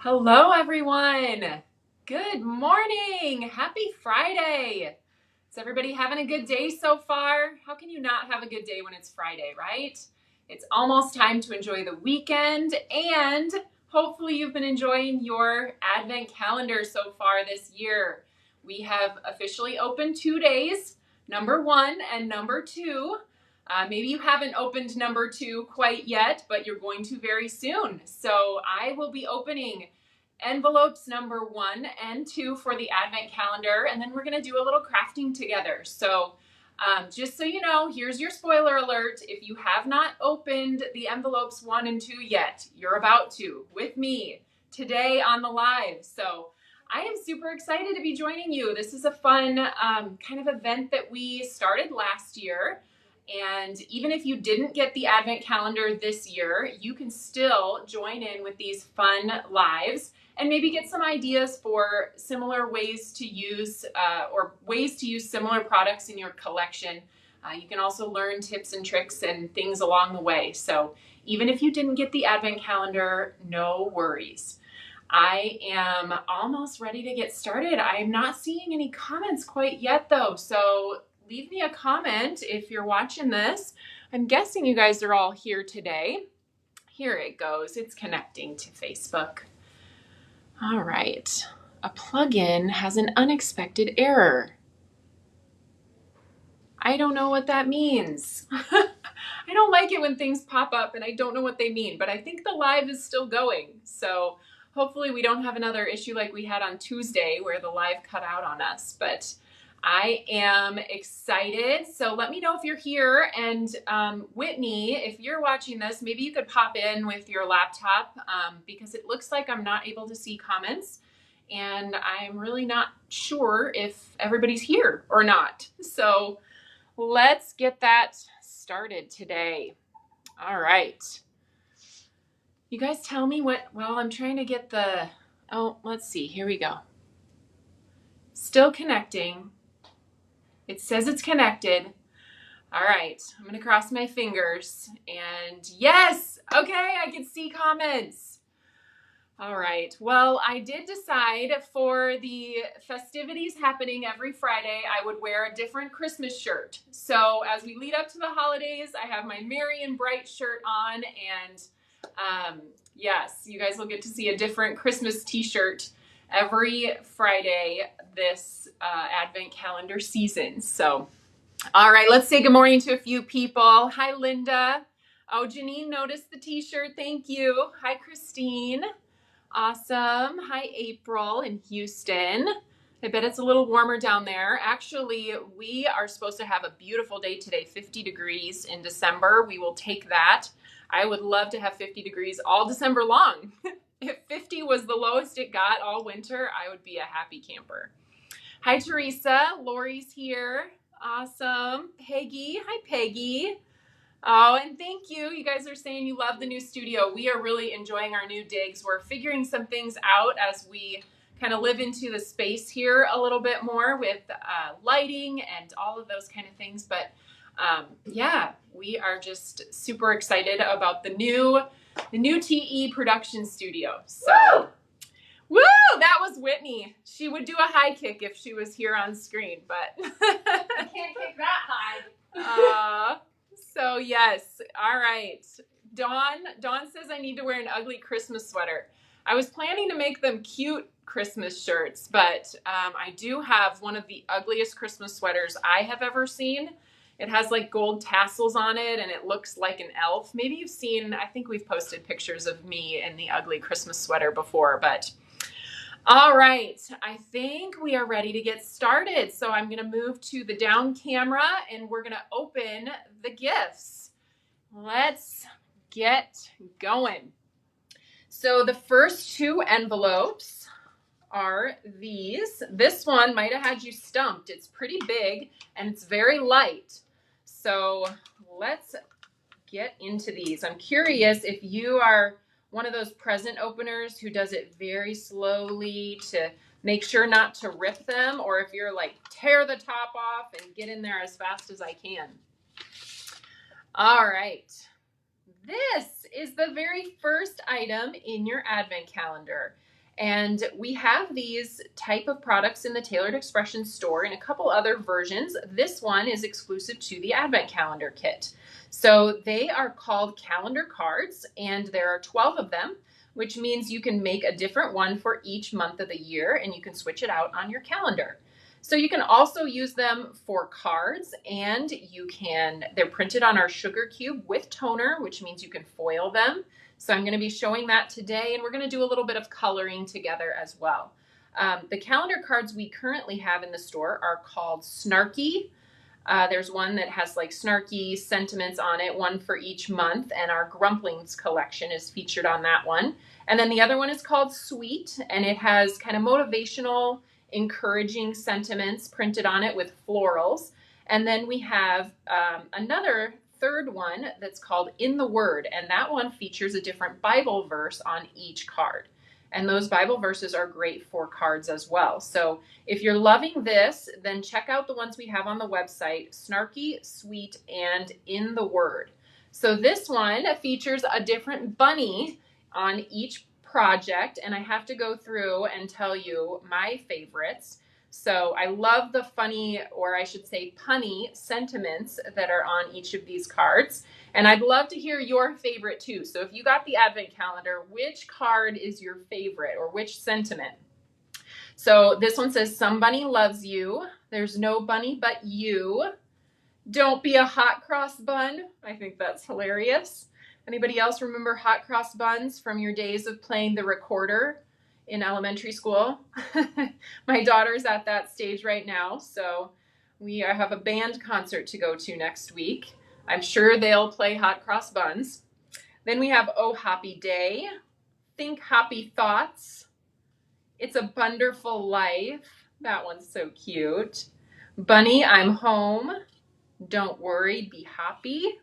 Hello, everyone. Good morning. Happy Friday. Is everybody having a good day so far? How can you not have a good day when it's Friday, right? It's almost time to enjoy the weekend, and hopefully you've been enjoying your Advent calendar so far this year. We have officially opened 2 days, number 1 and number 2. Maybe you haven't opened number 2 quite yet, but you're going to very soon. So I will be opening envelopes number 1 and 2 for the Advent calendar, and then we're going to do a little crafting together. So just so you know, here's your spoiler alert. If you have not opened the envelopes 1 and 2 yet, you're about to with me today on the live. So I am super excited to be joining you. This is a fun kind of event that we started last year. And even if you didn't get the Advent calendar this year, you can still join in with these fun lives and maybe get some ideas for similar ways to use or ways to use similar products in your collection. You can also learn tips and tricks and things along the way. So even if you didn't get the Advent calendar, no worries. I am almost ready to get started. I'm not seeing any comments quite yet though, so leave me a comment if you're watching this. I'm guessing you guys are all here today. Here it goes. It's connecting to Facebook. All right. A plugin has an unexpected error. I don't know what that means. I don't like it when things pop up and I don't know what they mean, but I think the live is still going. So hopefully we don't have another issue like we had on Tuesday where the live cut out on us, but I am excited. So let me know if you're here. And Whitney, if you're watching this, maybe you could pop in with your laptop because it looks like I'm not able to see comments. And I'm really not sure if everybody's here or not. So let's get that started today. All right. You guys tell me I'm trying to get let's see. Here we go. Still connecting. It says it's connected. All right, I'm gonna cross my fingers and yes, okay, I can see comments. All right, well, I did decide for the festivities happening every Friday, I would wear a different Christmas shirt. So as we lead up to the holidays, I have my Merry and Bright shirt on, and yes, you guys will get to see a different Christmas t-shirt every Friday this Advent calendar season. So, all right, let's say good morning to a few people. Hi, Linda. Oh, Janine noticed the t-shirt. Thank you. Hi, Christine. Awesome. Hi, April in Houston. I bet it's a little warmer down there. Actually, we are supposed to have a beautiful day today, 50 degrees in December. We will take that. I would love to have 50 degrees all December long. If 50 was the lowest it got all winter, I would be a happy camper. Hi, Teresa. Lori's here. Awesome. Peggy. Hi, Peggy. Oh, and thank you. You guys are saying you love the new studio. We are really enjoying our new digs. We're figuring some things out as we kind of live into the space here a little bit more with lighting and all of those kind of things. But yeah, we are just super excited about the new TE production studio. So, woo! That was Whitney. She would do a high kick if she was here on screen, but I can't kick that high. So yes, all right. Dawn says I need to wear an ugly Christmas sweater. I was planning to make them cute Christmas shirts, but I do have one of the ugliest Christmas sweaters I have ever seen. It has like gold tassels on it and it looks like an elf. Maybe you've seen, I think we've posted pictures of me in the ugly Christmas sweater before, but all right, I think we are ready to get started. So I'm gonna move to the down camera and we're gonna open the gifts. Let's get going. So the first 2 envelopes are these. This one might have had you stumped. It's pretty big and it's very light. So let's get into these. I'm curious if you are one of those present openers who does it very slowly to make sure not to rip them, or if you're like tear the top off and get in there as fast as I can. All right. This is the very first item in your Advent calendar. And we have these type of products in the Tailored Expression store in a couple other versions. This one is exclusive to the Advent Calendar Kit. So they are called calendar cards, and there are 12 of them, which means you can make a different one for each month of the year, and you can switch it out on your calendar. So you can also use them for cards, and they're printed on our sugar cube with toner, which means you can foil them. So I'm going to be showing that today, and we're going to do a little bit of coloring together as well. The calendar cards we currently have in the store are called Snarky. There's one that has like snarky sentiments on it, one for each month, and our Grumplings collection is featured on that one. And then the other one is called Sweet, and it has kind of motivational, encouraging sentiments printed on it with florals. And then we have another third one that's called In the Word, and that one features a different Bible verse on each card. And those Bible verses are great for cards as well. So if you're loving this, then check out the ones we have on the website, Snarky, Sweet, and In the Word. So this one features a different bunny on each project, and I have to go through and tell you my favorites. So I love the funny, or I should say punny, sentiments that are on each of these cards. And I'd love to hear your favorite too. So if you got the Advent calendar, which card is your favorite or which sentiment? So this one says, some bunny loves you. There's no bunny but you. Don't be a hot cross bun. I think that's hilarious. Anybody else remember hot cross buns from your days of playing the recorder in elementary school? My daughter's at that stage right now, so we have a band concert to go to next week. I'm sure they'll play hot cross buns. Then we have Oh Happy Day, Think Happy Thoughts, It's a Bunderful Life. That one's so cute. Bunny, I'm home. Don't worry, be happy.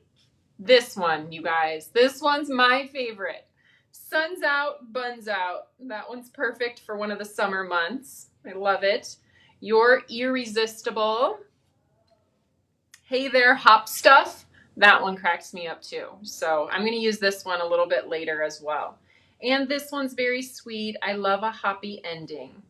This one, you guys, this one's my favorite. Sun's out, buns out. That one's perfect for one of the summer months. I love it. You're irresistible. Hey there, hop stuff. That one cracks me up too. So I'm going to use this one a little bit later as well. And this one's very sweet. I love a happy ending.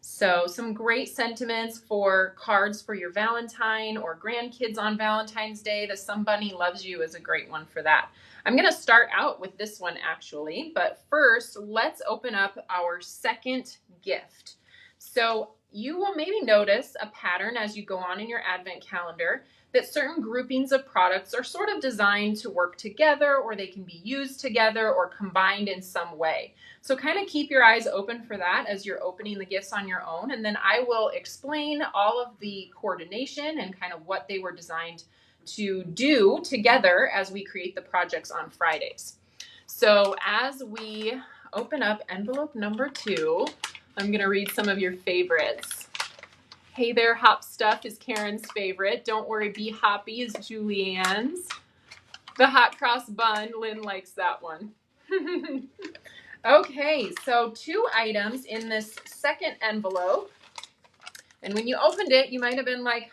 So some great sentiments for cards for your Valentine or grandkids on Valentine's Day. The Some Bunny Loves You is a great one for that. I'm going to start out with this one actually, but first let's open up our second gift. So you will maybe notice a pattern as you go on in your Advent calendar that certain groupings of products are sort of designed to work together, or they can be used together or combined in some way. So kind of keep your eyes open for that as you're opening the gifts on your own, and then I will explain all of the coordination and kind of what they were designed to do together as we create the projects on Fridays. So as we open up envelope number 2, I'm going to read some of your favorites. Hey there, hop stuff is Karen's favorite. Don't worry, be hoppy is Julianne's. The hot cross bun, Lynn likes that one. Okay, so 2 items in this second envelope. And when you opened it, you might have been like,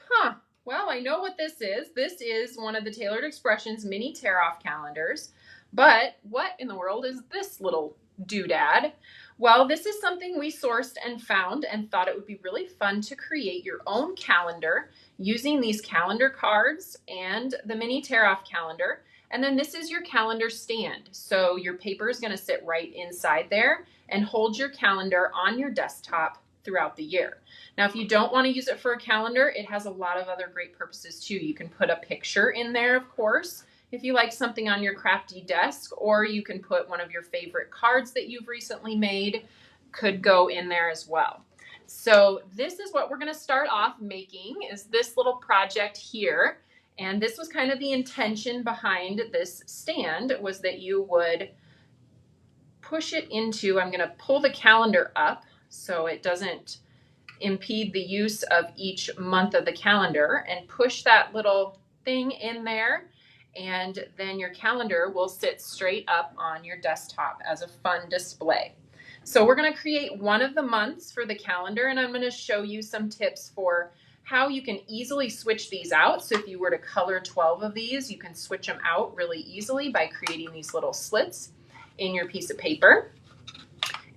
well, I know what this is. This is one of the Tailored Expressions mini tear-off calendars. But what in the world is this little doodad? Well, this is something we sourced and found and thought it would be really fun to create your own calendar using these calendar cards and the mini tear-off calendar. And then this is your calendar stand. So your paper is going to sit right inside there and hold your calendar on your desktop throughout the year. Now, if you don't want to use it for a calendar, it has a lot of other great purposes too. You can put a picture in there, of course, if you like something on your crafty desk, or you can put one of your favorite cards that you've recently made, could go in there as well. So this is what we're going to start off making, is this little project here. And this was kind of the intention behind this stand, was that you would push it into, I'm going to pull the calendar up so it doesn't impede the use of each month of the calendar, and push that little thing in there, and then your calendar will sit straight up on your desktop as a fun display. So we're going to create one of the months for the calendar, and I'm going to show you some tips for how you can easily switch these out. So if you were to color 12 of these, you can switch them out really easily by creating these little slits in your piece of paper.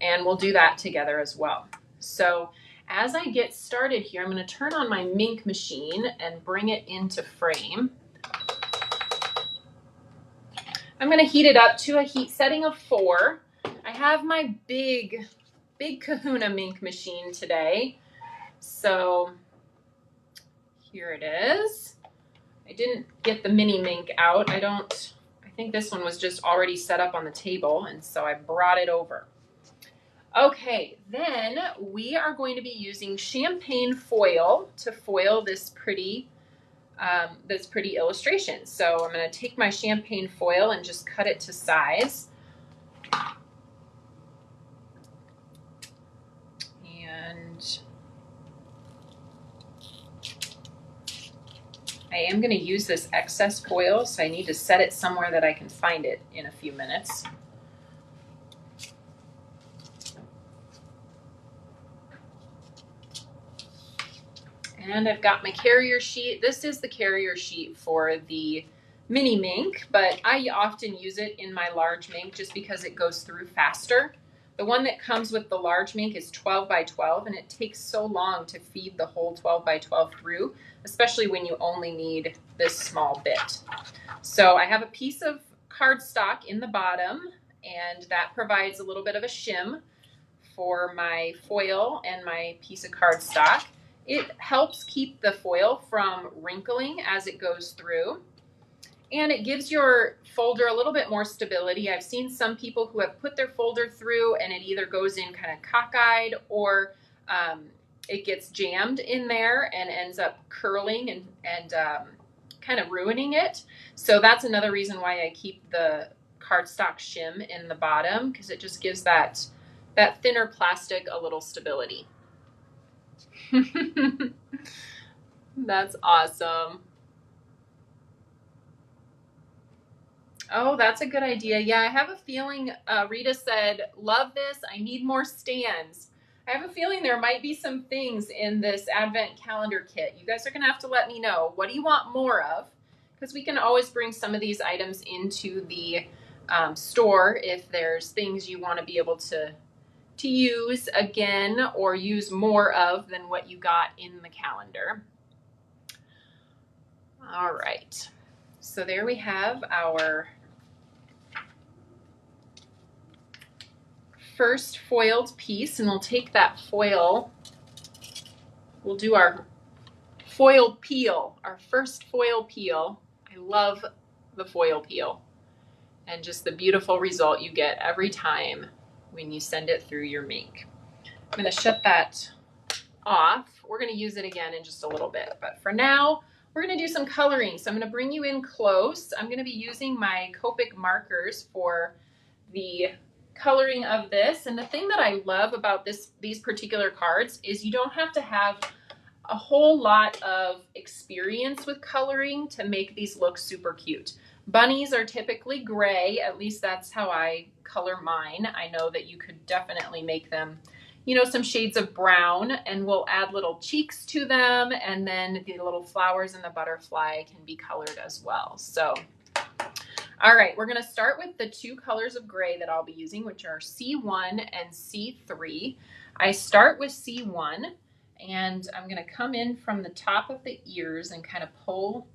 and we'll do that together as well. So as I get started here, I'm going to turn on my Mink machine and bring it into frame. I'm going to heat it up to a heat setting of 4. I have my big Kahuna Mink machine today. So here it is. I didn't get the mini Mink out. I think this one was just already set up on the table, and so I brought it over. Okay, then we are going to be using champagne foil to foil this pretty illustration. So I'm going to take my champagne foil and just cut it to size. And I am going to use this excess foil, so I need to set it somewhere that I can find it in a few minutes. And I've got my carrier sheet. This is the carrier sheet for the mini Mink, but I often use it in my large Mink just because it goes through faster. The one that comes with the large Mink is 12 by 12, and it takes so long to feed the whole 12 by 12 through, especially when you only need this small bit. So I have a piece of cardstock in the bottom, and that provides a little bit of a shim for my foil and my piece of cardstock. It helps keep the foil from wrinkling as it goes through, and it gives your folder a little bit more stability. I've seen some people who have put their folder through and it either goes in kind of cockeyed or it gets jammed in there and ends up curling and kind of ruining it. So that's another reason why I keep the cardstock shim in the bottom, because it just gives that thinner plastic a little stability. That's awesome. Oh, that's a good idea. Yeah, I have a feeling Rita said, love this. I need more stands. I have a feeling there might be some things in this Advent calendar kit. You guys are going to have to let me know. What do you want more of? Because we can always bring some of these items into the store if there's things you want to be able to use again or use more of than what you got in the calendar. All right, so there we have our first foiled piece, and we'll take that foil, we'll do our foil peel, our first foil peel. I love the foil peel and just the beautiful result you get every time when you send it through your Mink. I'm going to shut that off. We're going to use it again in just a little bit, but for now we're going to do some coloring. So I'm going to bring you in close. I'm going to be using my Copic markers for the coloring of this, and the thing that I love about these particular cards is you don't have to have a whole lot of experience with coloring to make these look super cute. Bunnies are typically gray, at least that's how I color mine. I know that you could definitely make them, you know, some shades of brown, and we'll add little cheeks to them, and then the little flowers and the butterfly can be colored as well. So, all right, we're gonna start with the 2 colors of gray that I'll be using, which are C1 and C3. I start with C1, and I'm gonna come in from the top of the ears and kind of pull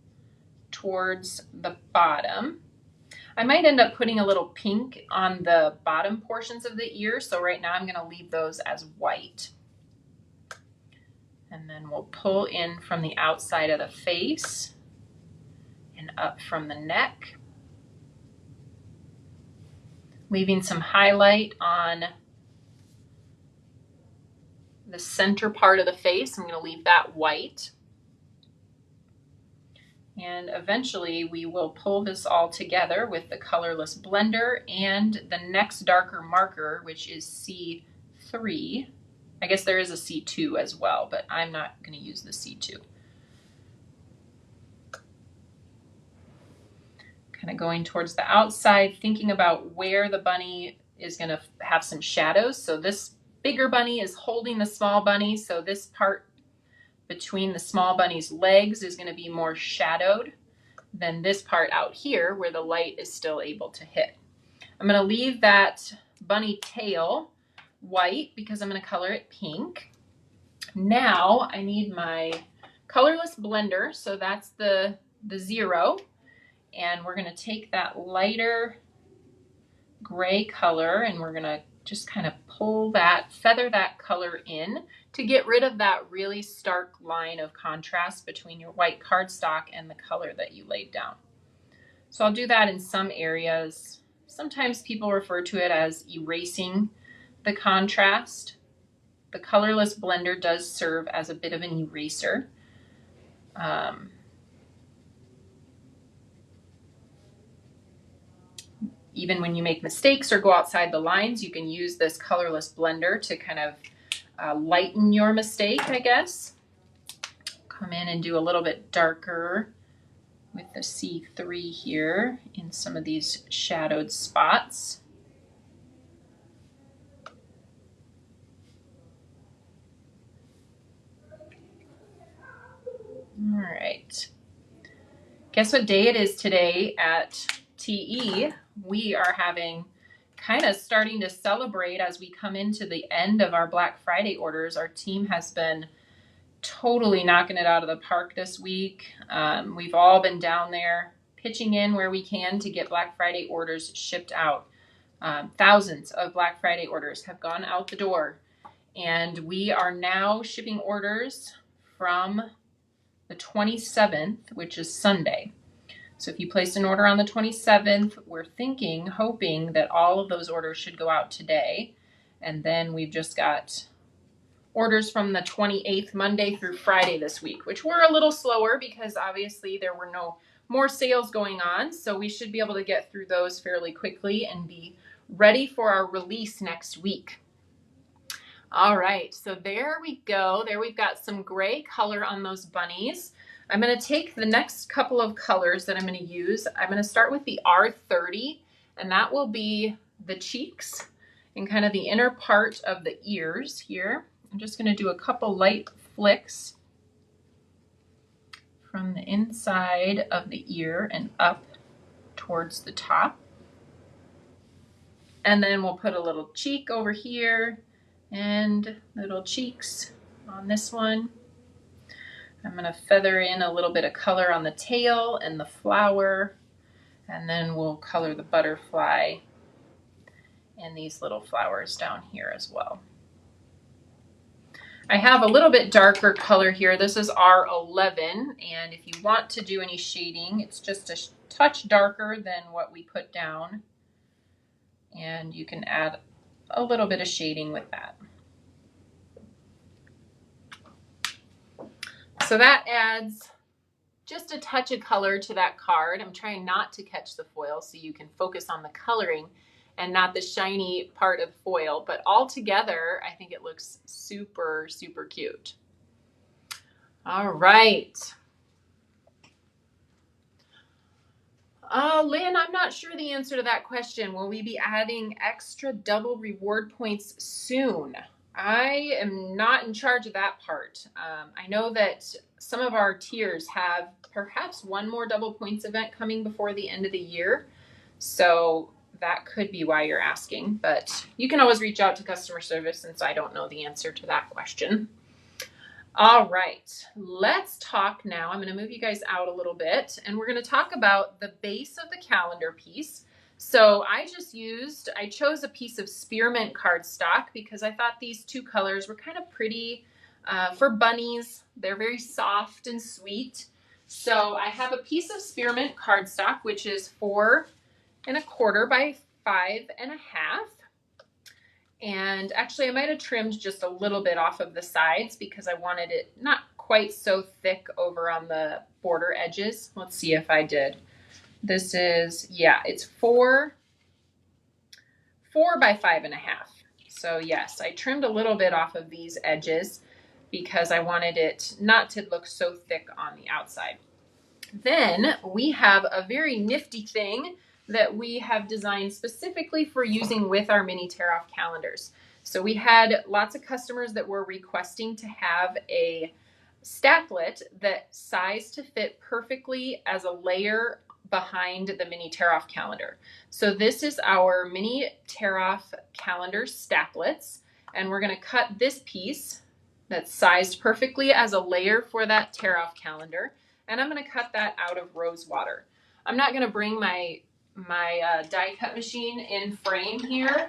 towards the bottom. I might end up putting a little pink on the bottom portions of the ear, so right now I'm going to leave those as white. And then we'll pull in from the outside of the face and up from the neck, leaving some highlight on the center part of the face. I'm going to leave that white. And eventually we will pull this all together with the colorless blender and the next darker marker, which is C3. I guess there is a C2 as well, but I'm not going to use the C2. Kind of going towards the outside, thinking about where the bunny is going to have some shadows. So this bigger bunny is holding the small bunny, so this part between the small bunny's legs is going to be more shadowed than this part out here where the light is still able to hit. I'm going to leave that bunny tail white because I'm going to color it pink. Now I need my colorless blender, so that's the 0, and we're going to take that lighter gray color and we're going to just kind of feather that color in to get rid of that really stark line of contrast between your white cardstock and the color that you laid down. So I'll do that in some areas. Sometimes people refer to it as erasing the contrast. The colorless blender does serve as a bit of an eraser. Even when you make mistakes or go outside the lines, you can use this colorless blender to kind of lighten your mistake, I guess. Come in and do a little bit darker with the C3 here in some of these shadowed spots. All right. Guess what day it is today at TE? We are kind of starting to celebrate as we come into the end of our Black Friday orders. Our team has been totally knocking it out of the park this week. We've all been down there pitching in where we can to get Black Friday orders shipped out. Thousands of Black Friday orders have gone out the door, and we are now shipping orders from the 27th, which is Sunday. So if you placed an order on the 27th, we're hoping that all of those orders should go out today. And then we've just got orders from the 28th, Monday through Friday this week, which were a little slower because obviously there were no more sales going on. So we should be able to get through those fairly quickly and be ready for our release next week. All right, so there we go. There we've got some gray color on those bunnies. I'm going to take the next couple of colors that I'm going to use. I'm going to start with the R30, and that will be the cheeks and kind of the inner part of the ears here. I'm just going to do a couple light flicks from the inside of the ear and up towards the top. And then we'll put a little cheek over here and little cheeks on this one. I'm going to feather in a little bit of color on the tail and the flower, and then we'll color the butterfly and these little flowers down here as well. I have a little bit darker color here. This is R11, and if you want to do any shading, it's just a touch darker than what we put down, and you can add a little bit of shading with that. So that adds just a touch of color to that card. I'm trying not to catch the foil so you can focus on the coloring and not the shiny part of foil, but all together, I think it looks super, super cute. All right. Lynn, I'm not sure the answer to that question. Will we be adding extra double reward points soon? I am not in charge of that part. I know that some of our tiers have perhaps one more double points event coming before the end of the year. So that could be why you're asking, but you can always reach out to customer service since I don't know the answer to that question. All right, let's talk now. I'm going to move you guys out a little bit, and we're going to talk about the base of the calendar piece. So I chose a piece of spearmint cardstock because I thought these two colors were kind of pretty for bunnies. They're very soft and sweet. So I have a piece of spearmint cardstock, which is 4 1/4 by 5 1/2. And actually I might have trimmed just a little bit off of the sides because I wanted it not quite so thick over on the border edges. Let's see if I did. This is, yeah, it's 4 by 5 1/2. So yes, I trimmed a little bit off of these edges because I wanted it not to look so thick on the outside. Then we have a very nifty thing that we have designed specifically for using with our mini tear-off calendars. So we had lots of customers that were requesting to have a stacklet that sized to fit perfectly as a layer behind the mini tear-off calendar. So this is our mini tear-off calendar stacklets, And we're going to cut this piece that's sized perfectly as a layer for that tear-off calendar. And I'm going to cut that out of rose water. I'm not going to bring my die cut machine in frame here.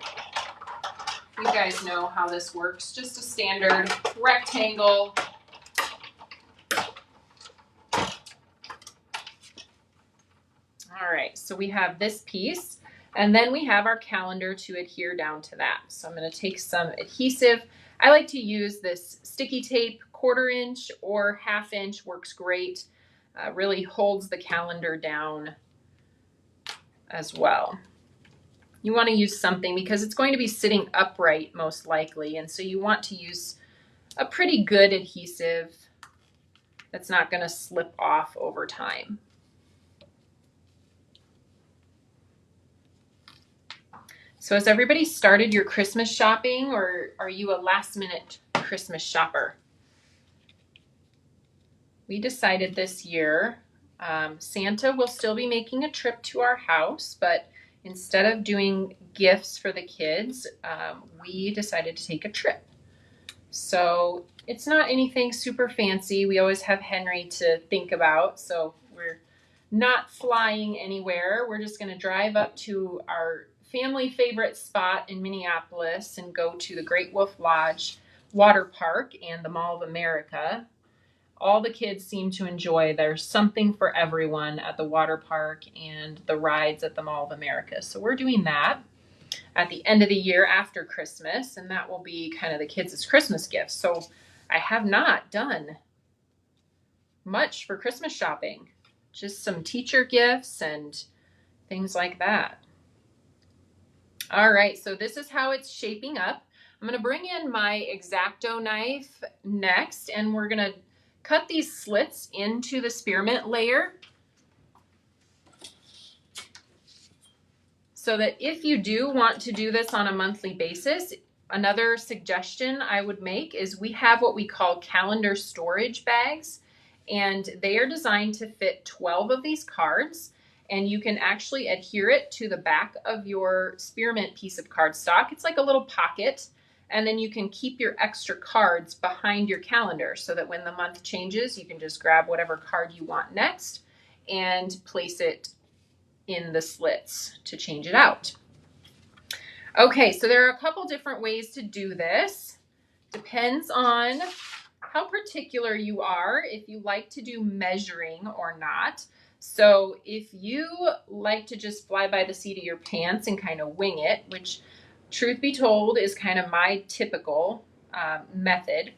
You guys know how this works. Just a standard rectangle. All right, so we have this piece, and then we have our calendar to adhere down to that. So I'm going to take some adhesive. I like to use this sticky tape, 1/4 inch or 1/2 inch, works great. Really holds the calendar down as well. You want to use something because it's going to be sitting upright most likely, and so you want to use a pretty good adhesive that's not going to slip off over time. So has everybody started your Christmas shopping, or are you a last-minute Christmas shopper? We decided this year Santa will still be making a trip to our house, but instead of doing gifts for the kids, we decided to take a trip. So it's not anything super fancy. We always have Henry to think about, so we're not flying anywhere. We're just going to drive up to our family favorite spot in Minneapolis and go to the Great Wolf Lodge Water Park and the Mall of America. All the kids seem to enjoy. There's something for everyone at the water park and the rides at the Mall of America. So we're doing that at the end of the year after Christmas, and that will be kind of the kids' Christmas gifts. So I have not done much for Christmas shopping, just some teacher gifts and things like that. All right, so this is how it's shaping up. I'm going to bring in my X-Acto knife next, and we're going to cut these slits into the spearmint layer so that if you do want to do this on a monthly basis, another suggestion I would make is we have what we call calendar storage bags, and they are designed to fit 12 of these cards, and you can actually adhere it to the back of your spearmint piece of cardstock. It's like a little pocket, and then you can keep your extra cards behind your calendar so that when the month changes, you can just grab whatever card you want next and place it in the slits to change it out. Okay, so there are a couple different ways to do this. Depends on how particular you are, if you like to do measuring or not. So if you like to just fly by the seat of your pants and kind of wing it, which truth be told is kind of my typical method,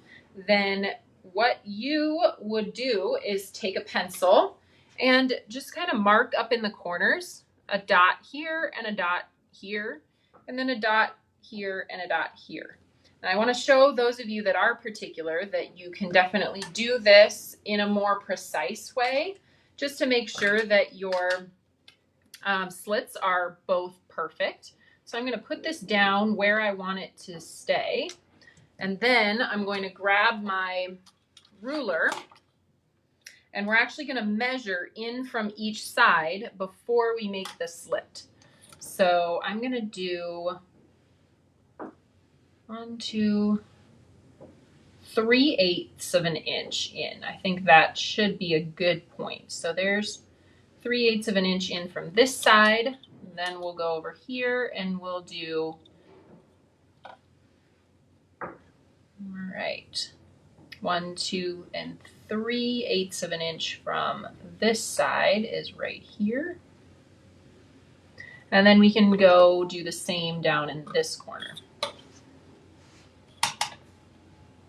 then what you would do is take a pencil and just kind of mark up in the corners a dot here and a dot here, and then a dot here and a dot here. And I want to show those of you that are particular that you can definitely do this in a more precise way, just to make sure that your slits are both perfect. So I'm going to put this down where I want it to stay. And then I'm going to grab my ruler, and we're actually going to measure in from each side before we make the slit. So I'm going to do 1, 2, 3/8 of an inch in. I think that should be a good point. So there's 3/8 of an inch in from this side. Then we'll go over here and we'll do, all right, 1, 2, and 3/8 of an inch from this side is right here. And then we can go do the same down in this corner.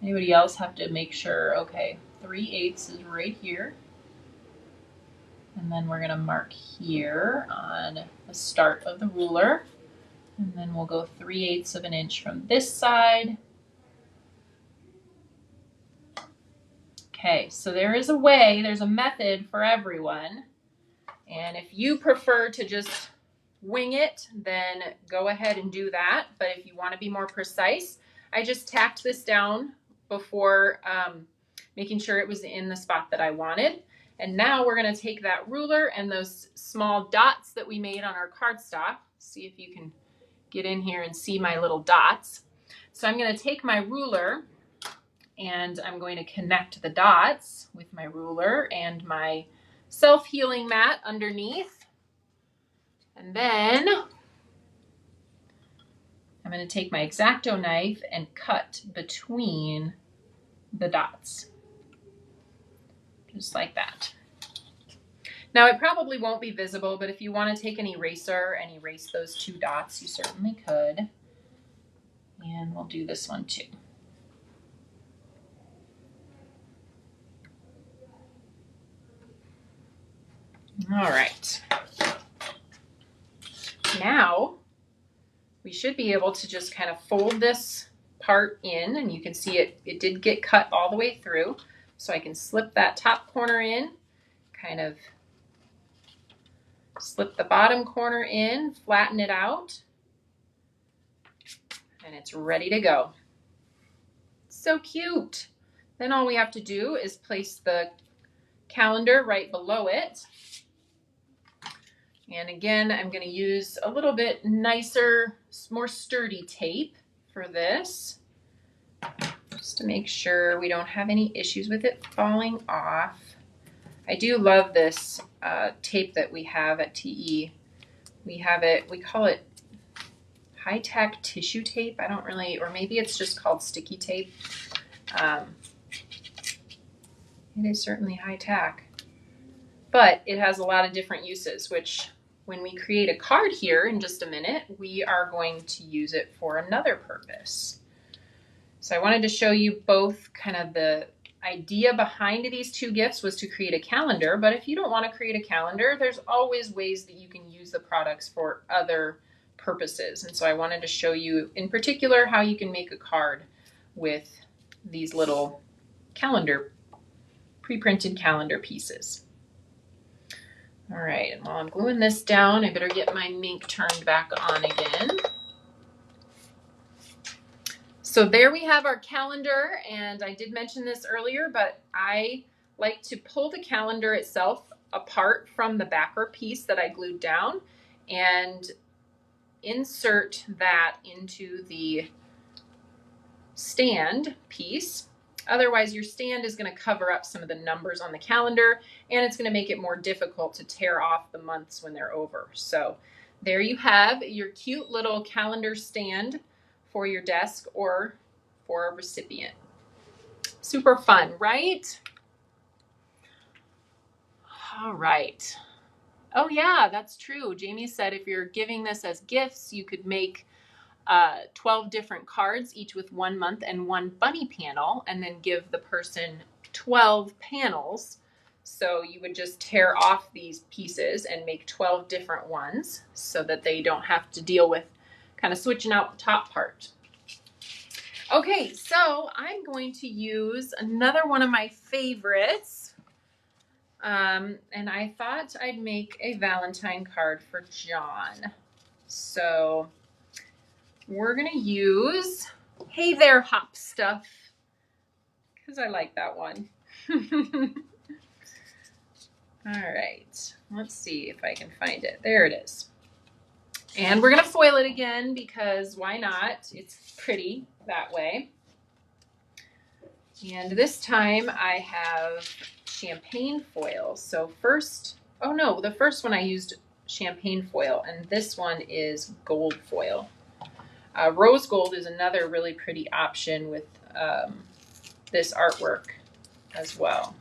Anybody else have to make sure, okay, 3/8 is right here. And then we're going to mark here on the start of the ruler. And then we'll go 3/8 of an inch from this side. Okay, so there is a way, there's a method for everyone. And if you prefer to just wing it, then go ahead and do that. But if you want to be more precise, I just tacked this down before making sure it was in the spot that I wanted. And now we're going to take that ruler and those small dots that we made on our cardstock. See if you can get in here and see my little dots. So I'm going to take my ruler and I'm going to connect the dots with my ruler and my self-healing mat underneath. And then I'm going to take my X-Acto knife and cut between the dots. Just like that. Now it probably won't be visible, but if you want to take an eraser and erase those two dots, you certainly could. And we'll do this one too. All right. Now we should be able to just kind of fold this part in, and you can see it did get cut all the way through. So I can slip that top corner in, kind of slip the bottom corner in, flatten it out, and it's ready to go. So cute. Then all we have to do is place the calendar right below it. And again, I'm going to use a little bit nicer, more sturdy tape for this, just to make sure we don't have any issues with it falling off. I do love this tape that we have at TE. We call it high-tack tissue tape. I don't really, or maybe it's just called sticky tape. It is certainly high-tack, but it has a lot of different uses, which when we create a card here in just a minute, we are going to use it for another purpose. So I wanted to show you both kind of the idea behind these two gifts was to create a calendar, but if you don't want to create a calendar, there's always ways that you can use the products for other purposes. And so I wanted to show you in particular how you can make a card with these little calendar, pre-printed calendar pieces. All right, and while I'm gluing this down, I better get my Mink turned back on again. So there we have our calendar, and I did mention this earlier, but I like to pull the calendar itself apart from the backer piece that I glued down and insert that into the stand piece. Otherwise, your stand is going to cover up some of the numbers on the calendar, and it's going to make it more difficult to tear off the months when they're over. So there you have your cute little calendar stand for your desk or for a recipient. Super fun, right? All right. Oh yeah, that's true. Jamie said if you're giving this as gifts, you could make 12 different cards, each with 1 month and 1 bunny panel, and then give the person 12 panels. So you would just tear off these pieces and make 12 different ones so that they don't have to deal with kind of switching out the top part. Okay, so I'm going to use another one of my favorites. And I thought I'd make a Valentine card for John. So we're going to use Hey There Hop Stuff, because I like that one. All right, let's see if I can find it. There it is. And we're going to foil it again because why not? It's pretty that way. And this time I have champagne foil. So first, oh no, the first one I used champagne foil, and this one is gold foil. Rose gold is another really pretty option with this artwork as well.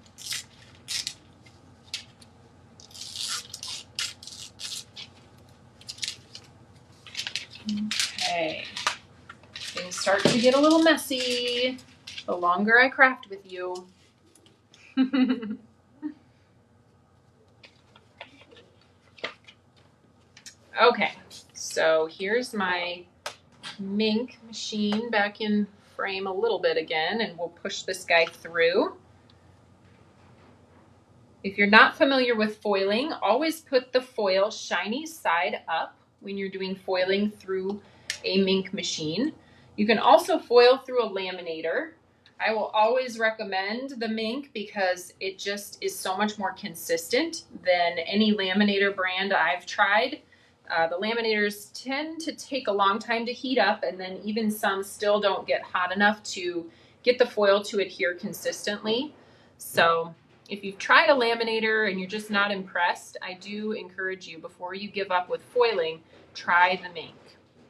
Okay, things start to get a little messy the longer I craft with you. Okay, so here's my Mink machine back in frame a little bit again, and we'll push this guy through. If you're not familiar with foiling, always put the foil shiny side up when you're doing foiling through a Mink machine. You can also foil through a laminator. I will always recommend the Mink because it just is so much more consistent than any laminator brand I've tried. The laminators tend to take a long time to heat up, and then even some still don't get hot enough to get the foil to adhere consistently. So if you've tried a laminator and you're just not impressed, I do encourage you, before you give up with foiling, try the Mink.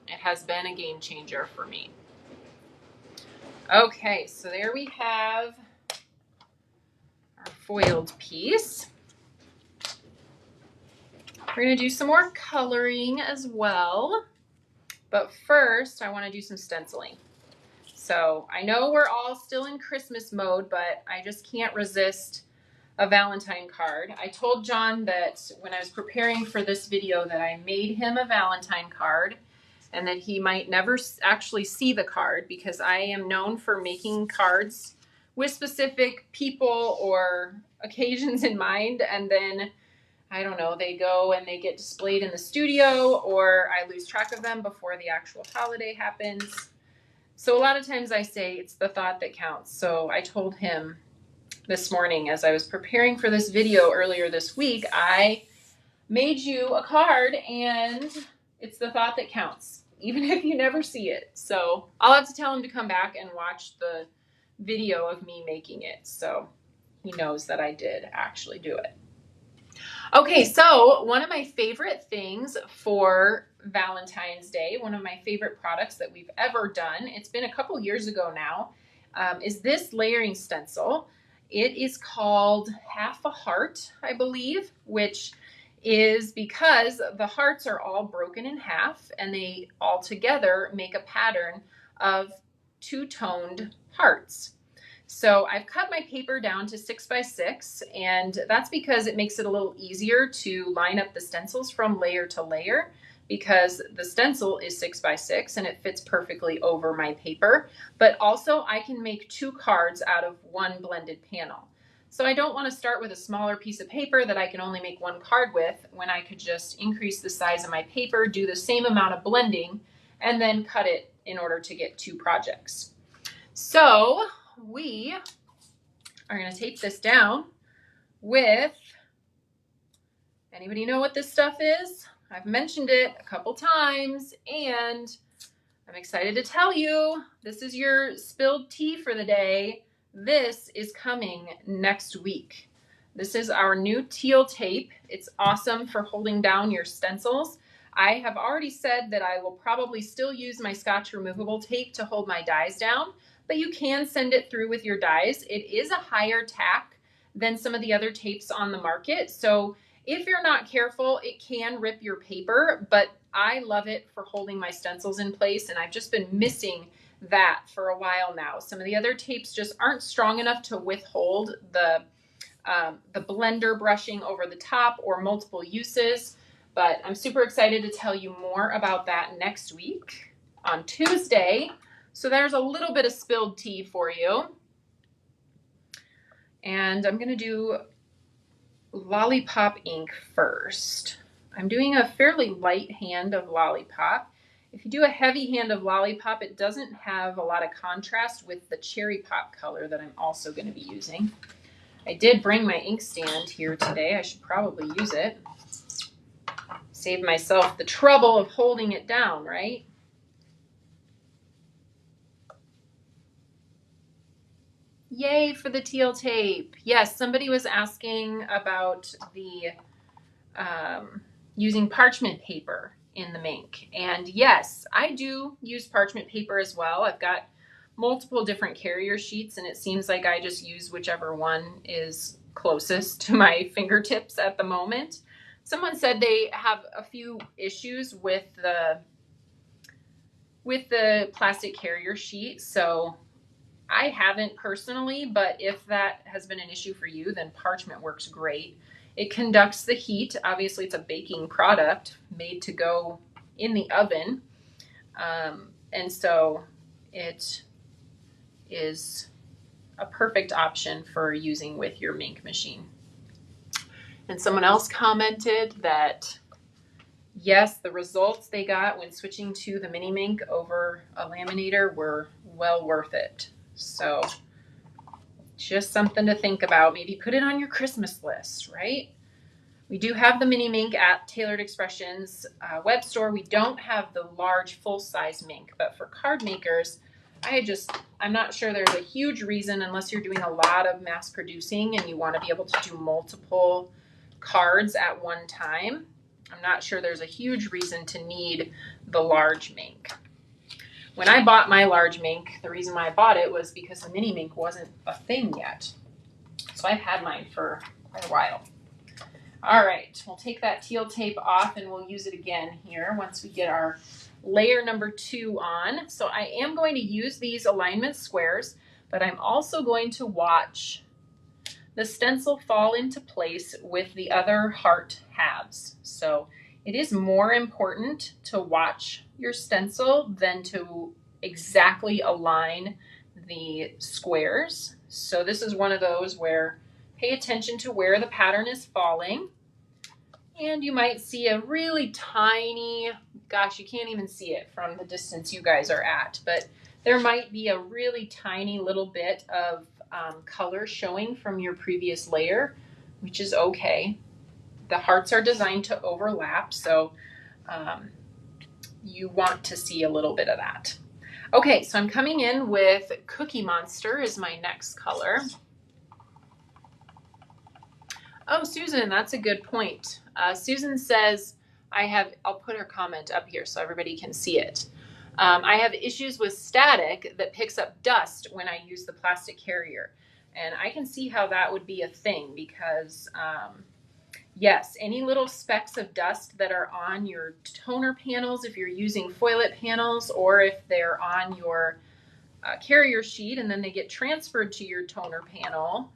It has been a game changer for me. Okay, so there we have our foiled piece. We're going to do some more coloring as well, but first I want to do some stenciling. So I know we're all still in Christmas mode, but I just can't resist a Valentine card. I told John that when I was preparing for this video that I made him a Valentine card and that he might never actually see the card, because I am known for making cards with specific people or occasions in mind, and then I don't know, they go and they get displayed in the studio, or I lose track of them before the actual holiday happens. So a lot of times I say it's the thought that counts. So I told him this morning as I was preparing for this video earlier this week, I made you a card and it's the thought that counts, even if you never see it. So I'll have to tell him to come back and watch the video of me making it, so he knows that I did actually do it. Okay, so one of my favorite things for Valentine's Day, one of my favorite products that we've ever done, it's been a couple years ago now, is this layering stencil. It is called Half a Heart, I believe, which is because the hearts are all broken in half and they all together make a pattern of two-toned hearts. So I've cut my paper down to 6 by 6, and that's because it makes it a little easier to line up the stencils from layer to layer, because the stencil is 6 by 6 and it fits perfectly over my paper. But also I can make 2 cards out of one blended panel. So I don't want to start with a smaller piece of paper that I can only make 1 card with, when I could just increase the size of my paper, do the same amount of blending, and then cut it in order to get 2 projects. So we are going to tape this down with, anybody know what this stuff is? I've mentioned it a couple times, and I'm excited to tell you, this is your spilled tea for the day. This is coming next week. This is our new teal tape. It's awesome for holding down your stencils. I have already said that I will probably still use my Scotch removable tape to hold my dies down, but you can send it through with your dies. It is a higher tack than some of the other tapes on the market, so if you're not careful, it can rip your paper, but I love it for holding my stencils in place, and I've just been missing that for a while now. Some of the other tapes just aren't strong enough to withhold the blender brushing over the top or multiple uses, but I'm super excited to tell you more about that next week on Tuesday. So there's a little bit of spilled tea for you. And I'm going to do Lollipop ink first. I'm doing a fairly light hand of Lollipop. If you do a heavy hand of Lollipop, it doesn't have a lot of contrast with the Cherry Pop color that I'm also going to be using. I did bring my ink stand here today. I should probably use it. Save myself the trouble of holding it down, right? Yay for the teal tape. Yes, somebody was asking about the using parchment paper in the Mink. And yes, I do use parchment paper as well. I've got multiple different carrier sheets, and it seems like I just use whichever one is closest to my fingertips at the moment. Someone said they have a few issues with the plastic carrier sheet, so I haven't personally, but if that has been an issue for you, then parchment works great. It conducts the heat. Obviously, it's a baking product made to go in the oven, and so it is a perfect option for using with your Mink machine. And someone else commented that, yes, the results they got when switching to the Mini Mink over a laminator were well worth it. So just something to think about. Maybe put it on your Christmas list, right? We do have the mini mink at Tailored Expressions web store. We don't have the large full-size mink, but for card makers, I'm not sure there's a huge reason unless you're doing a lot of mass producing and you want to be able to do multiple cards at one time. I'm not sure there's a huge reason to need the large mink. When I bought my large mink, the reason why I bought it was because the mini mink wasn't a thing yet. So I've had mine for quite a while. All right, we'll take that teal tape off and we'll use it again here once we get our layer number 2 on. So I am going to use these alignment squares, but I'm also going to watch the stencil fall into place with the other heart halves. So it is more important to watch your stencil than to exactly align the squares. So this is one of those where pay attention to where the pattern is falling. And you might see a really tiny, gosh, you can't even see it from the distance you guys are at, but there might be a really tiny little bit of color showing from your previous layer, which is okay. The hearts are designed to overlap, so you want to see a little bit of that. Okay, so I'm coming in with Cookie Monster is my next color. Oh, Susan, that's a good point. Susan says, I'll put her comment up here so everybody can see it. I have issues with static that picks up dust when I use the plastic carrier. And I can see how that would be a thing because, yes, any little specks of dust that are on your toner panels, if you're using foilet panels, or if they're on your carrier sheet and then they get transferred to your toner panel,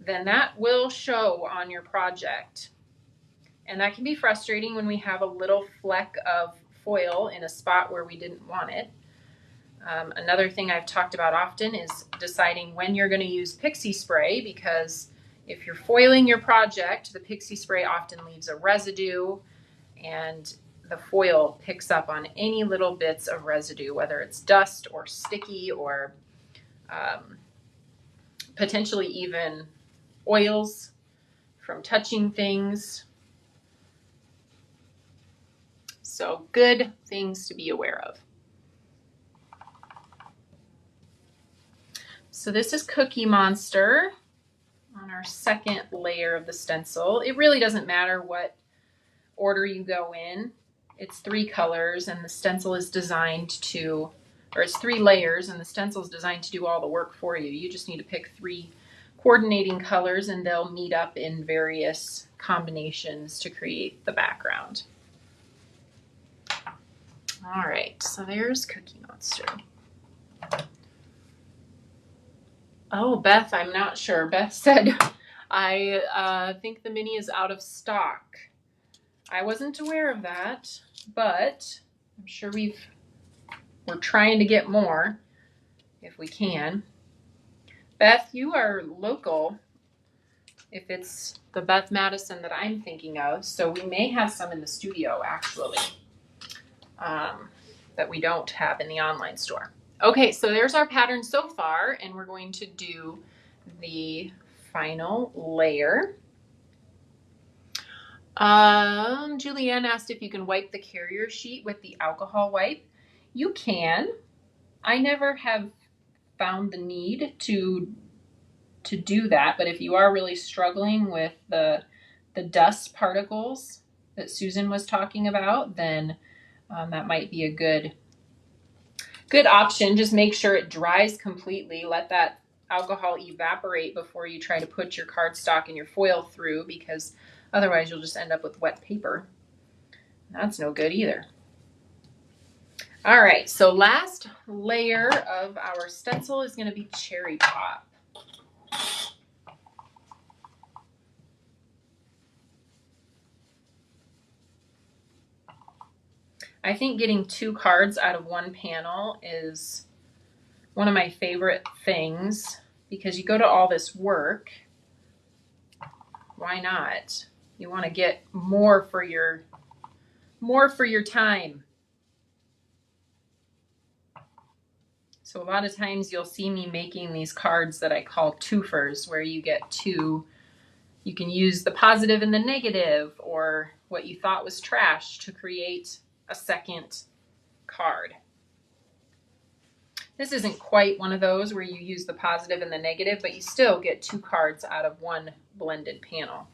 then that will show on your project. And that can be frustrating when we have a little fleck of foil in a spot where we didn't want it. Another thing I've talked about often is deciding when you're going to use pixie spray, because if you're foiling your project, the pixie spray often leaves a residue and the foil picks up on any little bits of residue, whether it's dust or sticky or potentially even oils from touching things. So good things to be aware of. So this is Cookie Monster on our second layer of the stencil. It really doesn't matter what order you go in. It's 3 colors and the stencil is designed to, or it's 3 layers and the stencil is designed to do all the work for you. You just need to pick 3 coordinating colors and they'll meet up in various combinations to create the background. All right, so there's Cookie Monster. Oh, Beth, I'm not sure. Beth said, I think the mini is out of stock. I wasn't aware of that, but I'm sure we're trying to get more if we can. Beth, you are local if it's the Beth Madison that I'm thinking of, so we may have some in the studio actually that we don't have in the online store. Okay, so there's our pattern so far, and we're going to do the final layer. Julianne asked if you can wipe the carrier sheet with the alcohol wipe. You can. I never have found the need to do that, but if you are really struggling with the dust particles that Susan was talking about, then that might be a good option. Just make sure it dries completely. Let that alcohol evaporate before you try to put your cardstock and your foil through, because otherwise you'll just end up with wet paper. That's no good either. All right, so last layer of our stencil is going to be Cherry Pop. I think getting 2 cards out of one panel is one of my favorite things because you go to all this work. Why not? You want to get more for your time. So a lot of times you'll see me making these cards that I call twofers, where you get 2 You can use the positive and the negative, or what you thought was trash, to create a second card. This isn't quite one of those where you use the positive and the negative, but you still get 2 cards out of one blended panel.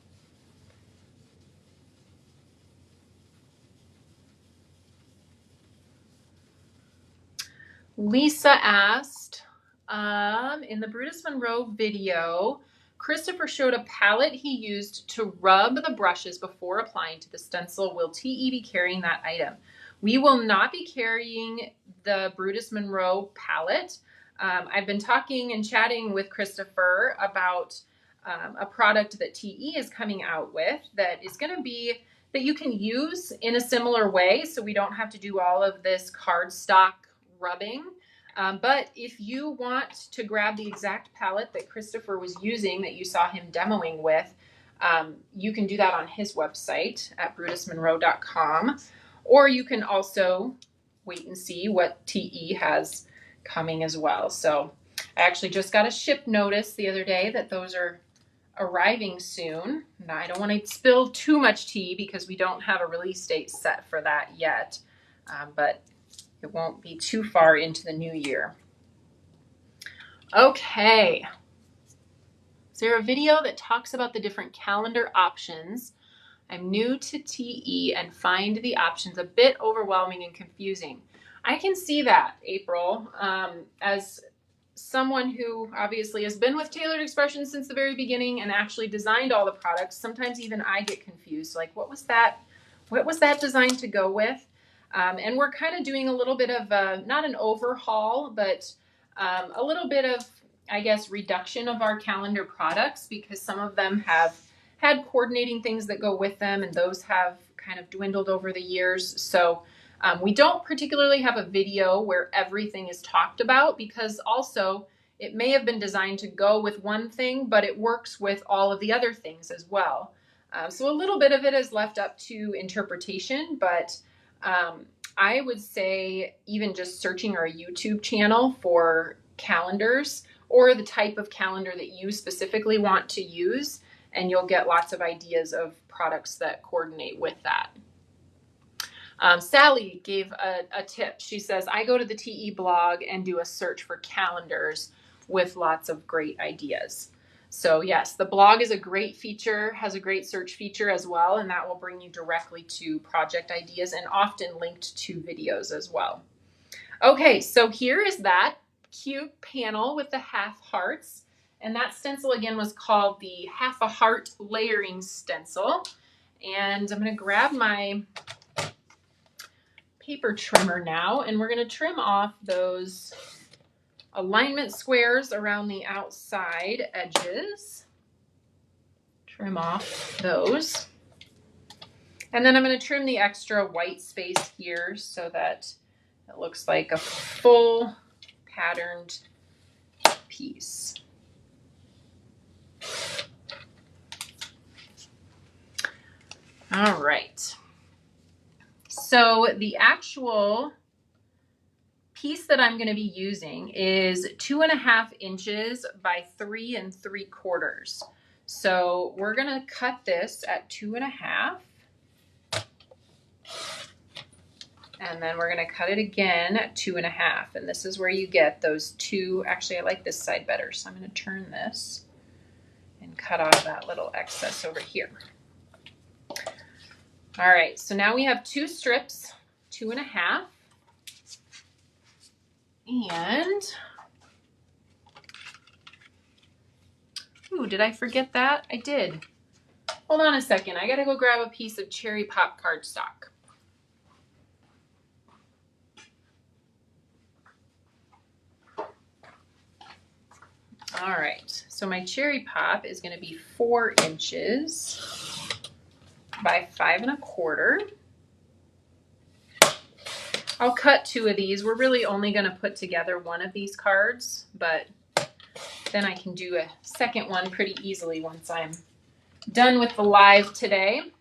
Lisa asked, in the Brutus Monroe video, Christopher showed a palette he used to rub the brushes before applying to the stencil. Will TE be carrying that item? We will not be carrying the Brutus Monroe palette. I've been talking and chatting with Christopher about a product that TE is coming out with that is going to be, that you can use in a similar way, so we don't have to do all of this cardstock rubbing. But if you want to grab the exact palette that Christopher was using, that you saw him demoing with, you can do that on his website at brutusmonroe.com. Or you can also wait and see what TE has coming as well. So I actually just got a ship notice the other day that those are arriving soon. Now, I don't want to spill too much tea because we don't have a release date set for that yet, but it won't be too far into the new year. Okay. Is there a video that talks about the different calendar options? I'm new to TE and find the options a bit overwhelming and confusing. I can see that, April. As someone who obviously has been with Tailored Expressions since the very beginning and actually designed all the products, sometimes even I get confused. Like, what was that? What was that designed to go with? And we're kind of doing a little bit of not an overhaul, but a little bit of, I guess, reduction of our calendar products, because some of them have had coordinating things that go with them, and those have kind of dwindled over the years. So we don't particularly have a video where everything is talked about, because also it may have been designed to go with one thing, but it works with all of the other things as well. So a little bit of it is left up to interpretation, but I would say even just searching our YouTube channel for calendars or the type of calendar that you specifically want to use, and you'll get lots of ideas of products that coordinate with that. Sally gave a tip. She says, I go to the TE blog and do a search for calendars with lots of great ideas. So yes, the blog is a great feature, has a great search feature as well, and that will bring you directly to project ideas and often linked to videos as well. Okay, so here is that cute panel with the half hearts. And that stencil again was called the Half a Heart Layering Stencil. And I'm going to grab my paper trimmer now, and we're going to trim off those alignment squares around the outside edges. Trim off those. And then I'm going to trim the extra white space here so that it looks like a full patterned piece. All right. So the actual piece that I'm going to be using is 2.5 inches by 3 3/4. So we're going to cut this at 2.5. And then we're going to cut it again at 2.5. And this is where you get those two. Actually, I like this side better. So I'm going to turn this and cut off that little excess over here. All right, so now we have 2 strips, 2.5. And, ooh, did I forget that? I did. Hold on a second. I gotta go grab a piece of cherry pop cardstock. All right, so my cherry pop is gonna be 4 inches by 5 1/4. I'll cut 2 of these. We're really only going to put together one of these cards, but then I can do a second one pretty easily once I'm done with the live today.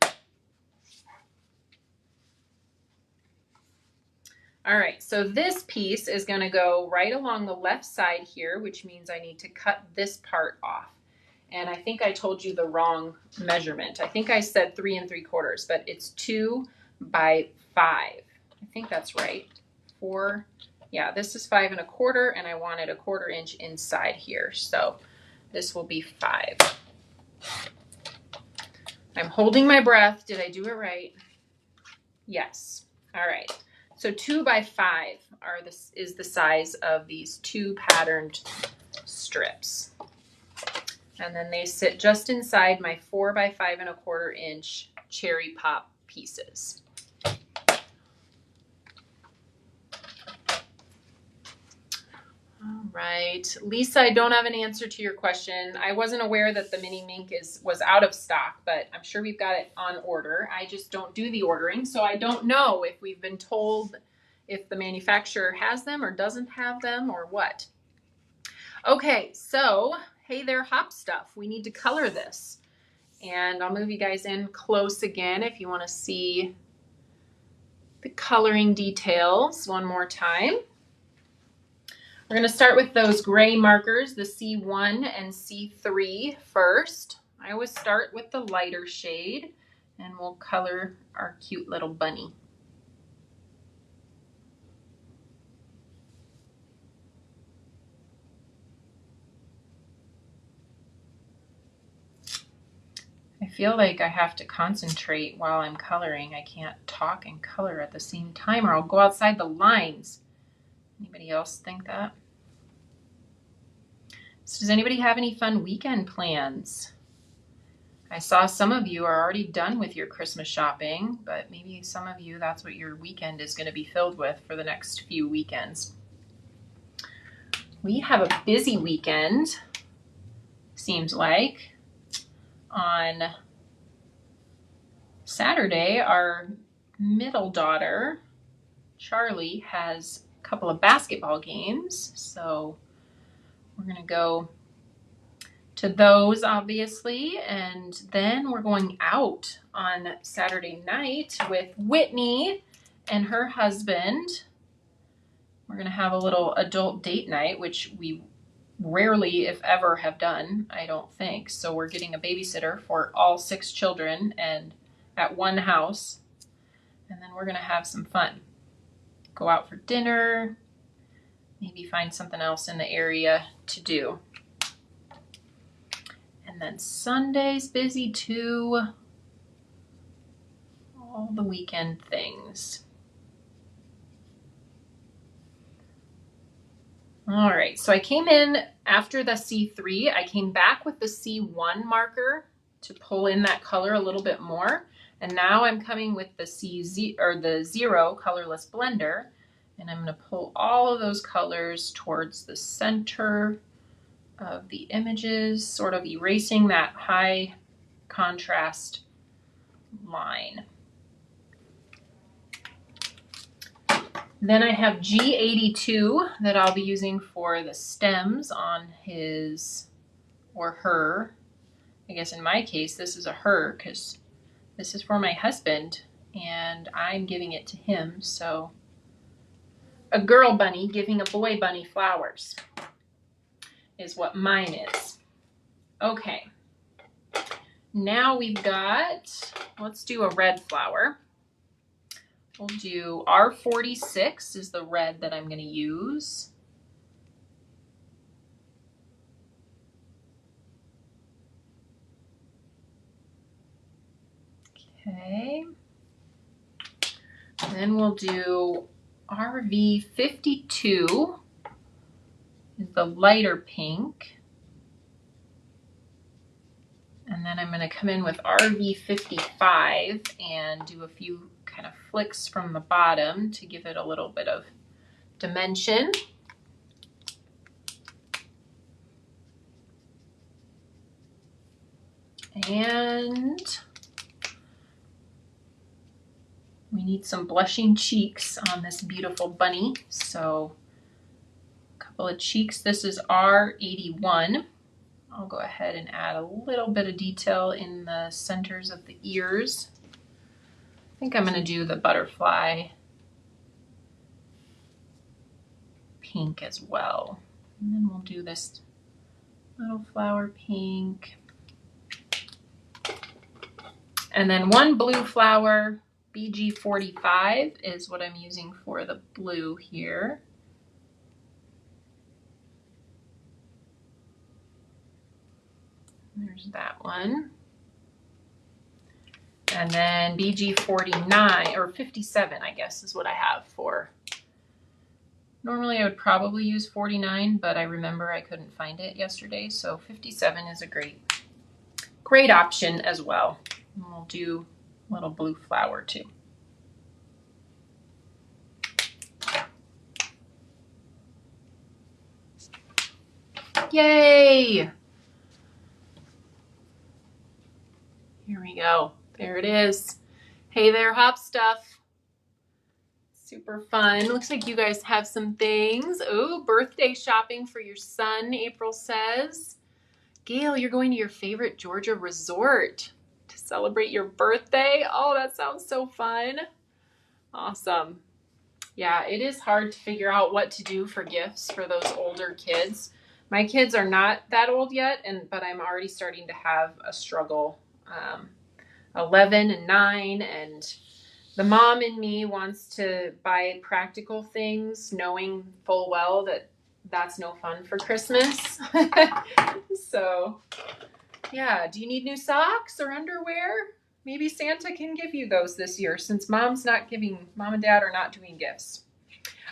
All right, so this piece is going to go right along the left side here, which means I need to cut this part off. And I think I told you the wrong measurement. I think I said 3 3/4, but it's 2 by 5. I think that's right. 4. Yeah, this is 5 1/4, and I wanted a 1/4 inch inside here. So this will be 5. I'm holding my breath. Did I do it right? Yes. All right. So 2 by 5 is the size of these 2 patterned strips. And then they sit just inside my 4 by 5 1/4 inch cherry pop pieces. All right. Lisa, I don't have an answer to your question. I wasn't aware that the mini mink was out of stock, but I'm sure we've got it on order. I just don't do the ordering, so I don't know if we've been told if the manufacturer has them or doesn't have them or what. Okay, so hey there, hop stuff. We need to color this. And I'll move you guys in close again if you want to see the coloring details one more time. We're going to start with those gray markers, the C1 and C3 first. I always start with the lighter shade, and we'll color our cute little bunny. I feel like I have to concentrate while I'm coloring. I can't talk and color at the same time, or I'll go outside the lines. Anybody else think that? So does anybody have any fun weekend plans? I saw some of you are already done with your Christmas shopping, but maybe some of you, that's what your weekend is going to be filled with for the next few weekends. We have a busy weekend, seems like. On Saturday, our middle daughter, Charlie, has a couple of basketball games, so we're going to go to those, obviously, and then we're going out on Saturday night with Whitney and her husband. We're going to have a little adult date night, which we rarely, if ever, have done, I don't think. So we're getting a babysitter for all 6 children and at one house, and then we're going to have some fun. Go out for dinner, maybe find something else in the area to do. And then Sunday's busy too. All the weekend things. All right, so I came in after the C3. I came back with the C1 marker to pull in that color a little bit more. And now I'm coming with the the 0 colorless blender, and I'm going to pull all of those colors towards the center of the images, sort of erasing that high contrast line. Then I have G82 that I'll be using for the stems on his or her. I guess in my case, this is a her because this is for my husband and I'm giving it to him. So a girl bunny giving a boy bunny flowers is what mine is. Okay. Now we've got, let's do a red flower. We'll do R46 is the red that I'm going to use. Okay. Then we'll do RV52 is the lighter pink. And then I'm going to come in with RV55 and do a few kind of flicks from the bottom to give it a little bit of dimension. And we need some blushing cheeks on this beautiful bunny. So a couple of cheeks. This is R81. I'll go ahead and add a little bit of detail in the centers of the ears. I think I'm going to do the butterfly pink as well. And then we'll do this little flower pink. And then one blue flower, BG45 is what I'm using for the blue here. There's that one. And then BG49, or 57, I guess, is what I have for. Normally I would probably use 49, but I remember I couldn't find it yesterday, so 57 is a great option as well. And we'll do a little blue flower too. Yay! Here we go. There it is. Hey there, Hop Stuff. Super fun. Looks like you guys have some things. Oh, birthday shopping for your son, April says. Gail, you're going to your favorite Georgia resort to celebrate your birthday. Oh, that sounds so fun. Awesome. Yeah, it is hard to figure out what to do for gifts for those older kids. My kids are not that old yet, but I'm already starting to have a struggle. 11 and 9, and the mom in me wants to buy practical things, knowing full well that that's no fun for Christmas. So, yeah, do you need new socks or underwear? Maybe Santa can give you those this year since mom and dad are not doing gifts.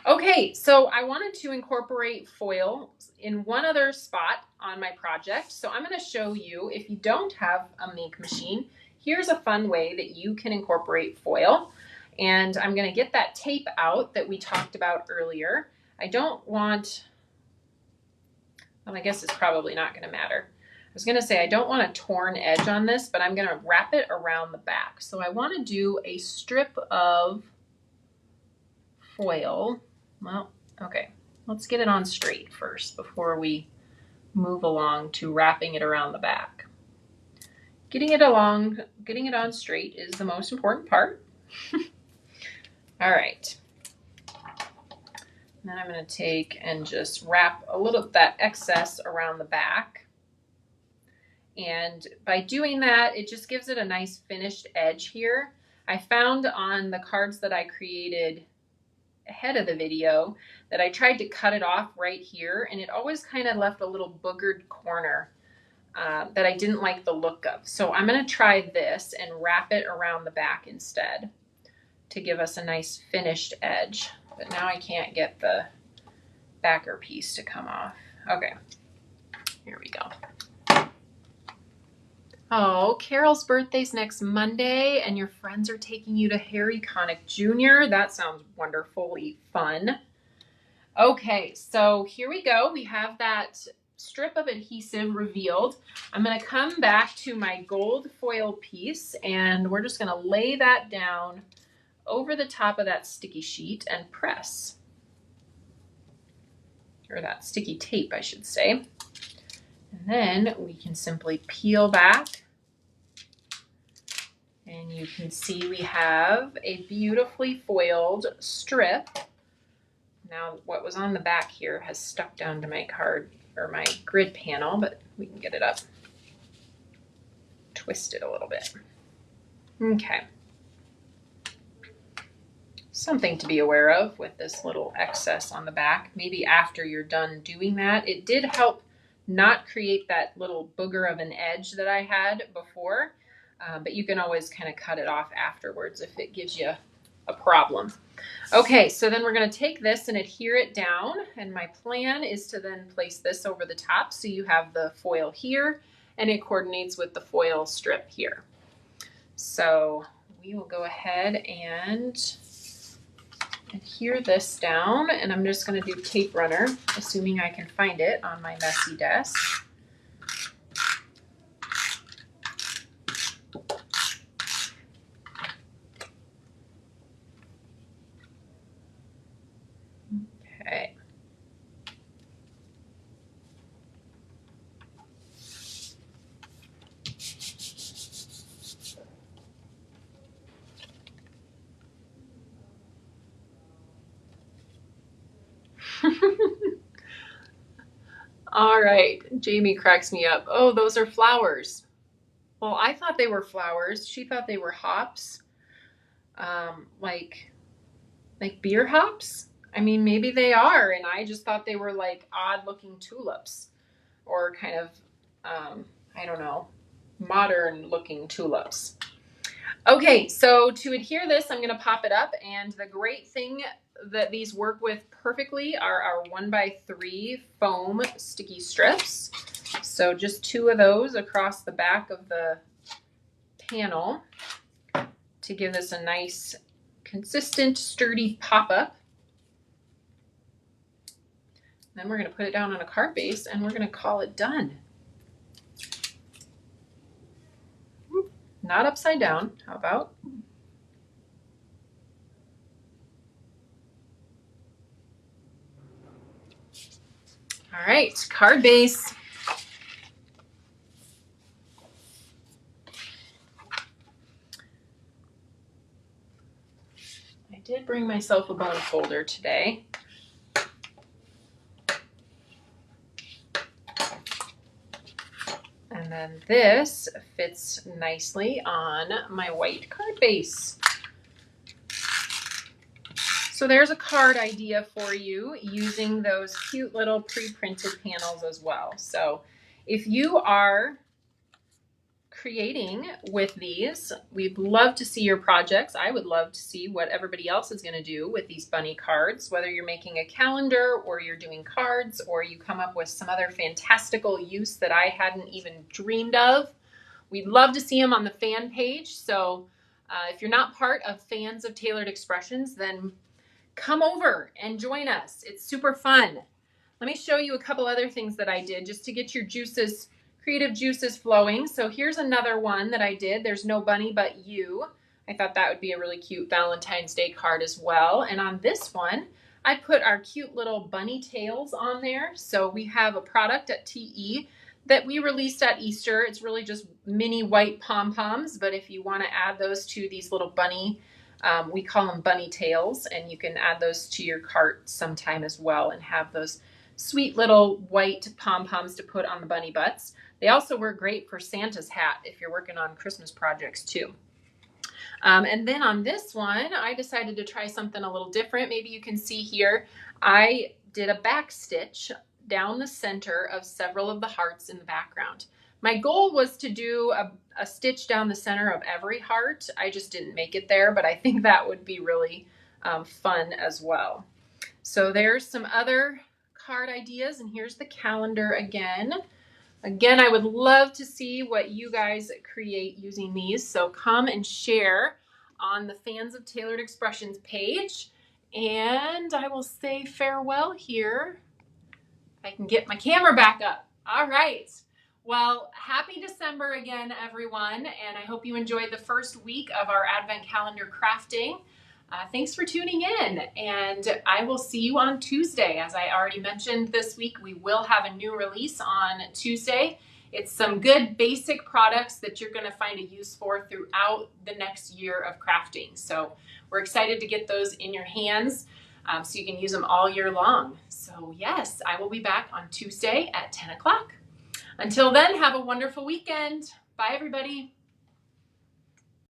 Okay, so I wanted to incorporate foil in one other spot on my project. So I'm going to show you, if you don't have a make machine, here's a fun way that you can incorporate foil. And I'm going to get that tape out that we talked about earlier. I don't want, well, I guess it's probably not going to matter. I was going to say I don't want a torn edge on this, but I'm going to wrap it around the back. So I want to do a strip of foil. Well, okay, let's get it on straight first before we move along to wrapping it around the back. Getting it on straight is the most important part. All right. Then I'm going to take and just wrap a little of that excess around the back. And by doing that, it just gives it a nice finished edge here. I found on the cards that I created ahead of the video that I tried to cut it off right here, and it always kind of left a little boogered corner that I didn't like the look of. So I'm going to try this and wrap it around the back instead to give us a nice finished edge. But now I can't get the backer piece to come off. Okay, here we go. Oh, Carol's birthday's next Monday, and your friends are taking you to Harry Connick Jr. That sounds wonderfully fun. Okay, so here we go. We have that strip of adhesive revealed. I'm going to come back to my gold foil piece, and we're just going to lay that down over the top of that sticky sheet and press. Or that sticky tape, I should say. And then we can simply peel back. And you can see we have a beautifully foiled strip. Now what was on the back here has stuck down to my card or my grid panel, but we can get it up. Twist it a little bit. Okay. Something to be aware of with this little excess on the back. Maybe after you're done doing that. It did help not create that little booger of an edge that I had before, but you can always kind of cut it off afterwards if it gives you a problem. Okay, so then we're going to take this and adhere it down, and my plan is to then place this over the top so you have the foil here and it coordinates with the foil strip here. So we will go ahead and adhere this down, and I'm just going to do tape runner, assuming I can find it on my messy desk. Okay. All right, Jamie cracks me up. Oh, those are flowers. Well, I thought they were flowers. She thought they were hops, like beer hops. I mean, maybe they are, and I just thought they were like odd-looking tulips, or kind of, I don't know, modern-looking tulips. Okay, so to adhere this, I'm going to pop it up, and the great thing that these work with perfectly are our 1x3 foam sticky strips. So just 2 of those across the back of the panel to give this a nice, consistent, sturdy pop-up. Then we're going to put it down on a card base, and we're going to call it done. Not upside down. How about? All right, card base. I did bring myself a bone folder today. And then this fits nicely on my white card base. So there's a card idea for you using those cute little pre-printed panels as well. So if you are creating with these, we'd love to see your projects. I would love to see what everybody else is going to do with these bunny cards, whether you're making a calendar or you're doing cards or you come up with some other fantastical use that I hadn't even dreamed of. We'd love to see them on the fan page. So if you're not part of Fans of Tailored Expressions, then come over and join us. It's super fun. Let me show you a couple other things that I did just to get your juices, creative juices flowing. So here's another one that I did. There's no bunny but you. I thought that would be a really cute Valentine's Day card as well. And on this one, I put our cute little bunny tails on there. So we have a product at TE that we released at Easter. It's really just mini white pom-poms, but if you want to add those to these little bunny, we call them bunny tails, and you can add those to your cart sometime as well and have those sweet little white pom-poms to put on the bunny butts. They also work great for Santa's hat if you're working on Christmas projects too. And then on this one, I decided to try something a little different. Maybe you can see here, I did a back stitch down the center of several of the hearts in the background. My goal was to do a stitch down the center of every heart. I just didn't make it there, but I think that would be really fun as well. So there's some other card ideas, and here's the calendar again. Again, I would love to see what you guys create using these, so come and share on the Fans of Tailored Expressions page, and I will say farewell here. If I can get my camera back up. All right. Well, happy December again, everyone, and I hope you enjoyed the first week of our Advent Calendar crafting. Thanks for tuning in, and I will see you on Tuesday. As I already mentioned this week, we will have a new release on Tuesday. It's some good basic products that you're going to find a use for throughout the next year of crafting. So we're excited to get those in your hands so you can use them all year long. So yes, I will be back on Tuesday at 10 o'clock. Until then, have a wonderful weekend. Bye, everybody.